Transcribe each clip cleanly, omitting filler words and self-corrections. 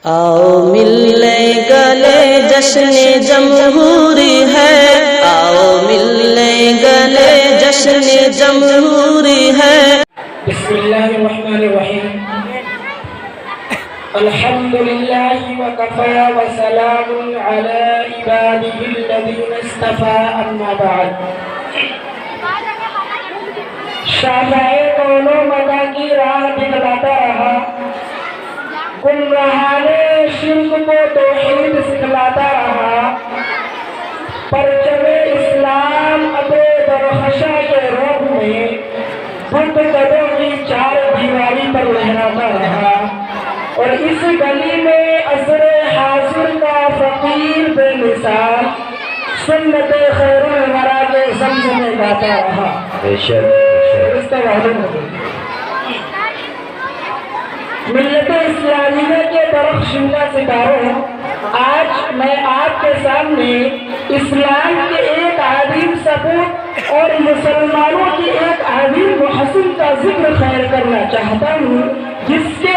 آؤ ملنے گلے جشن جمہوری ہے، آؤ ملنے گلے جشن جمہوری ہے۔ بسم اللہ الرحمن الرحیم، الحمد للہ وکفی وسلام علی عباده الذین اصطفی، اما بعد۔ شاہراہ کون و مدح کی راہ دکھلاتا رہا، گمراہان شرک کو توحید سکھلاتا رہا، پرچم اسلام اپنے درخشاں کے روح میں بت قدوں کی چار دیواری پر لہراتا رہا، اور اس گلی میں عصر حاضر کا فقیر بے مثال سنت خیر الورا کے زمزمے گاتا رہا۔ ملت اسلامیہ کے درخشندہ ستاروں، آج میں آپ کے سامنے اسلام کے ایک عظیم ثبوت اور مسلمانوں کی ایک عظیم محسن کا ذکر خیر کرنا چاہتا ہوں، جس کے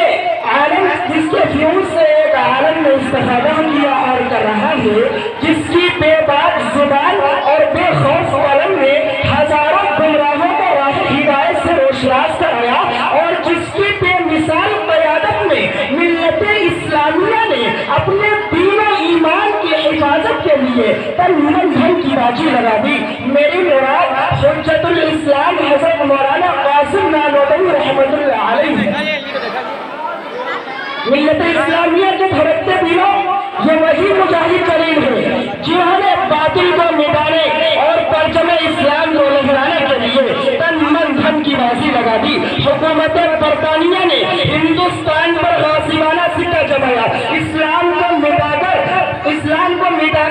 فیوز سے ایک عالم نے استفادہ کیا اور کر رہا ہے، جس کی بے باک زبان اور بے خوف قلم نے ہزاروں گمراہوں کو راہ ہدایت سے روشناس کرایا، اور جس کی بے مثال قیادت میں ملت اسلامیہ نے اپنے دین و ایمان کی حفاظت کے لیے تن من دھن کی باجی لگا دی۔ میری مراد حجت الاسلام حضرت مولانا قاسم نانوتوی رحمۃ اللہ علیہ۔ ملت اسلامیہ کے دھڑکتے دلوں یہ وہی مجاہد کریم ہیں جنہوں نے باطل کو مٹانے اور پرچم اسلام کو لہرانے کے لیے تن من دھن کی بازی لگا دی۔ حکومت برطانیہ نے ہندوستان پر غاصبانہ سکہ جمایا، اسلام کو مٹا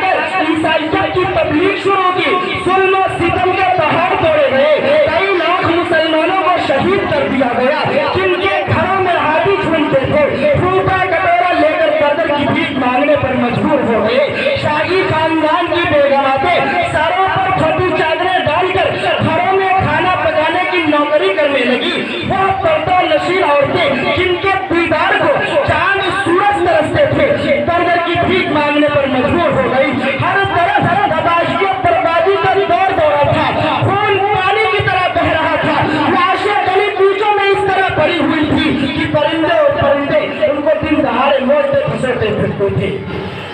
کر عیسائیت کی تبلیغ شروع کی، ظلم و ستم کے پہاڑ توڑے گئے، کئی لاکھ مسلمانوں کو شہید کر دیا گیا، جن کے گھروں میں ہاتھی جھونتے تھے پھوٹا کٹورا لے کر قدر کی بھیک مانگنے پر مجبور ہو گئے، شاہی خاندان کی بیگماتیں سروں پر پھٹی چادریں ڈال کر گھروں میں کھانا پکانے کی نوکری کرنے لگی، وہ پردہ نشین عورتیں جن کے دیدار کو چاند سورج ترستے تھے قدر کی بھیک مانگنے پر مجبور ہو گئی۔ ہر طرف تباہی و بربادی کا دور دورہ تھا، خون پانی کی طرح بہ رہا تھا، لاشیں گلی کوچوں میں اس طرح پڑی ہوئی تھی کہ پرندے اور پرندے ان کو دن دہاڑے موڑتے پھسلتے پھرتے تھے۔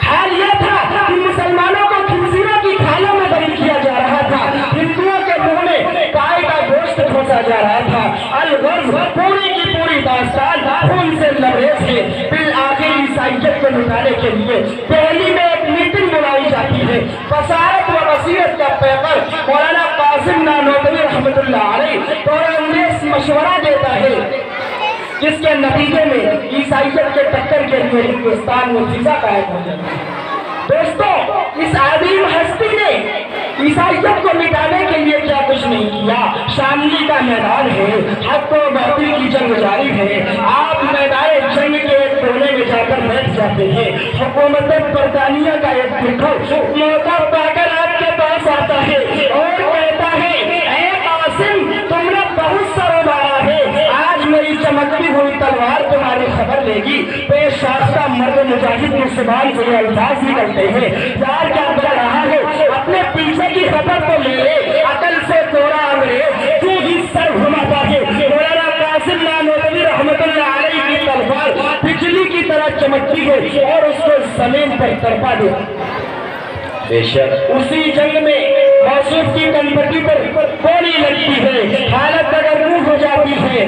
حال یہ تھا کہ مسلمانوں کو خنزیروں کی کھالوں میں بری کیا جا رہا تھا، ہندوؤں کے منہ میں گائے کا گوشت ٹھوسا جا رہا تھا۔ الغرض پوری کی پوری داستان خون سے لبریز ہے۔ بالآخر عیسائیت کو مٹانے کے لیے دہلی میں ایک میٹنگ بلائی جاتی ہے، بصارت و بصیرت کا پیغمبر مولانا قاسم نانوتوی رحمۃ اللہ علیہ دورہ انیس مشورہ دیتا ہے، جس کے نتیجے میں عیسائیت کے ٹکر کے لیے ہندوستان میں فضا قائم ہو جاتی ہے۔ دوستوں، اس عظیم ہستی نے عیسائیت کو مٹانے کے لیے کیا کچھ نہیں کیا۔ شاملی کا میدان ہے، حق و باطل کی جنگ جاری ہے، آپ میدان جنگ کے ایک کونے میں جا کر بیٹھ جاتے ہیں، حکومت برطانیہ کا ایک بھٹو موقع پا کر آپ کے پاس آتا ہے اور کہتا ہے، اے قاسم، تم نے بہت سر مارا ہے، آج میری چمکتی ہوئی تلوار تمہاری خبر لے گی۔ پیش شاختہ مرد مجاہد کی زبان سے یہ الفاظ نکلتے ہیں، یار کیا بتا رہا ہے، اپنے پیچھے کی خبر تو لے لے، عقل سے توڑا انگریز کیوں ہی سر گھماتا ہے۔ مولانا قاسم نانوتوی رحمۃ اللہ علیہ کی تلوار بجلی کی طرح چمکتی ہے اور اس کو زمین پر تڑپا دیتی۔ بے شک اسی جنگ میں موصوف کی کنپٹی پر گولی لگتی ہے، حالت اگر روح ہو جاتی ہے،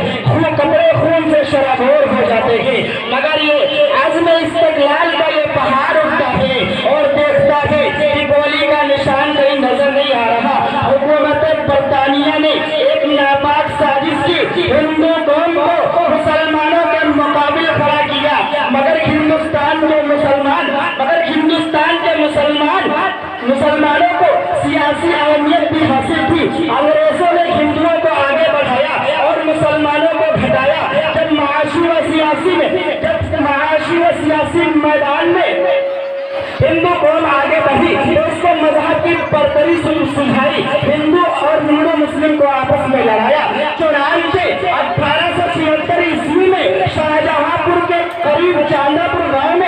کپڑے خون سے شرابور ہو جاتے ہیں، مگر یہ عزم استقلال کا یہ پہاڑ اٹھتا ہے اور دیکھتا ہے کہ گولی کا نشان کہیں نظر نہیں آ رہا۔ حکومت برطانیہ نے ایک ناپاک سازش کی، ہندو قوم کو مسلمانوں کے مقابل کھڑا کیا، مگر ہندوستان کے مسلمانوں کو سیاسی اہمیت بھی حاصل تھی۔ انگریزوں نے ہندوؤں کو آگے بڑھایا اور مسلمانوں کو گھٹایا۔ جب معاشی و سیاسی میدان میں ہندو قوم آگے بڑھی تو اس کو مذہب کی برتری سجھائی، ہندو اور ہندو مسلم کو آپس میں لڑایا۔ چنانچہ 1876 عیسوی میں شاہجہاں پور کے قریب چاندہ پور گاؤں میں